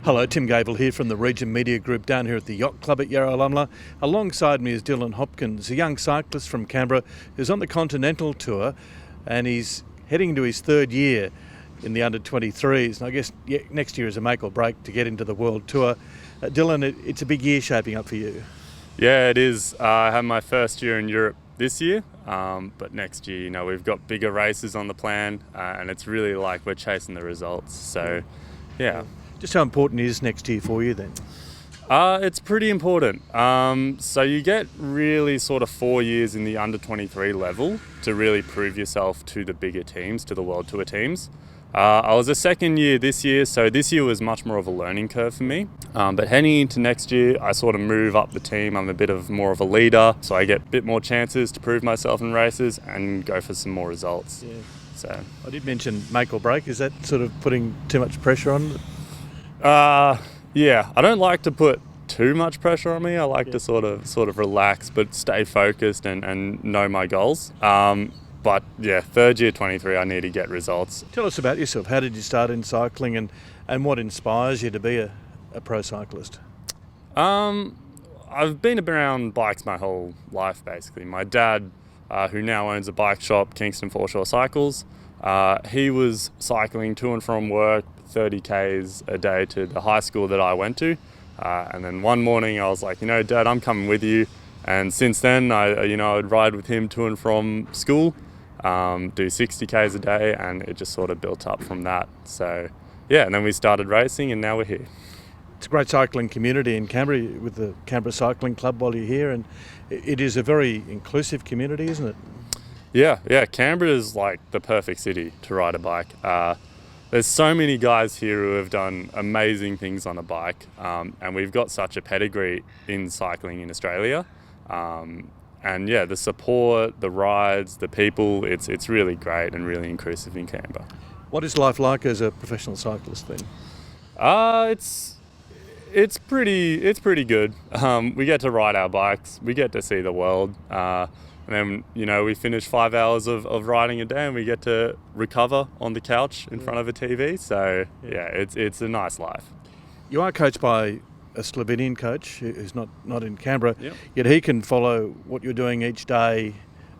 Hello, Tim Gavel here from the Region Media Group down here at the Yacht Club at Yarralumla. Alongside me is Dylan Hopkins, a young cyclist from Canberra who's on the Continental tour, and he's heading into his third year in the under-23s. And I guess next year is a make or break to get into the World Tour. Dylan, it's a big year shaping up for you. Yeah, it is. I have my first year in Europe this year, but next year, we've got bigger races on the plan, and it's really like we're chasing the results. So, yeah. Just how important is next year for you then? It's pretty important. So you get really sort of 4 years in the under-23 level to really prove yourself to the bigger teams, to the World Tour teams. I was a second year this year, so this year was much more of a learning curve for me. But heading into next year, I sort of move up the team. I'm a bit of more of a leader, so I get a bit more chances to prove myself in races and go for some more results. Yeah. So I did mention make or break. Is that sort of putting too much pressure on? Yeah, I don't like to put too much pressure on me. I like to sort of relax, but stay focused and know my goals. But yeah, third year 23, I need to get results. Tell us about yourself. How did you start in cycling and what inspires you to be a pro cyclist? I've been around bikes my whole life, basically. My dad, who now owns a bike shop, Kingston Foreshore Cycles, he was cycling to and from work 30 Ks a day to the high school that I went to. And then one morning I was like, Dad, I'm coming with you. And since then, I'd ride with him to and from school, do 60 Ks a day, and it just sort of built up from that. So, yeah, and then we started racing, and now we're here. It's a great cycling community in Canberra with the Canberra Cycling Club while you're here, and it is a very inclusive community, isn't it? Yeah, Canberra is like the perfect city to ride a bike. There's so many guys here who have done amazing things on a bike, and we've got such a pedigree in cycling in Australia. And yeah, the support, the rides, the people, it's really great and really inclusive in Canberra. What is life like as a professional cyclist then? It's pretty good. We get to ride our bikes, we get to see the world. And then, we finish 5 hours of riding a day and we get to recover on the couch in front of a TV. So, yeah, it's a nice life. You are coached by a Slovenian coach who's not in Canberra, Yep. Yet he can follow what you're doing each day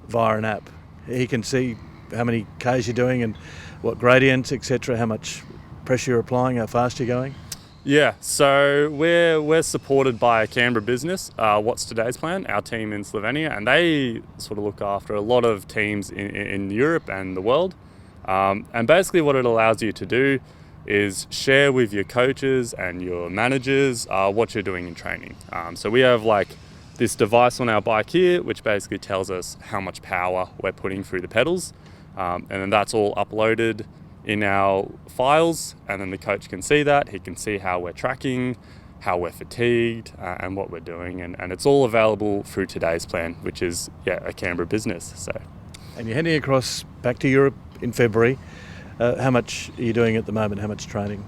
via an app. He can see how many Ks you're doing and what gradients, etc., how much pressure you're applying, how fast you're going. Yeah, so we're supported by a Canberra business, What's Today's Plan, our team in Slovenia, and they sort of look after a lot of teams in Europe and the world. And basically what it allows you to do is share with your coaches and your managers what you're doing in training. So we have like this device on our bike here, which basically tells us how much power we're putting through the pedals. And then that's all uploaded in our files, and then the coach can see that. He can see how we're tracking, how we're fatigued, and what we're doing, and it's all available through Today's Plan, which is a Canberra business. So, and you're heading across back to Europe in February. How much are you doing at the moment? How much training?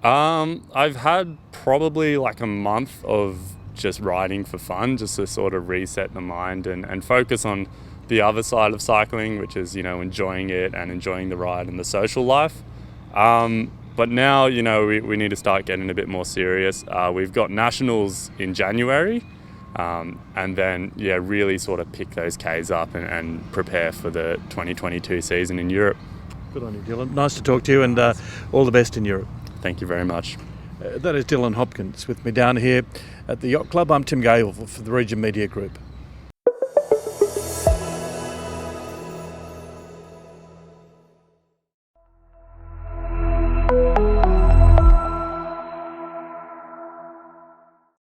I've had probably like a month of just riding for fun, just to sort of reset the mind and focus on the other side of cycling, which is, enjoying it and enjoying the ride and the social life. But now, we need to start getting a bit more serious. We've got nationals in January, and then, really sort of pick those Ks up and prepare for the 2022 season in Europe. Good on you, Dylan. Nice to talk to you, and all the best in Europe. Thank you very much. That is Dylan Hopkins with me down here at the Yacht Club. I'm Tim Gavel for the Region Media Group.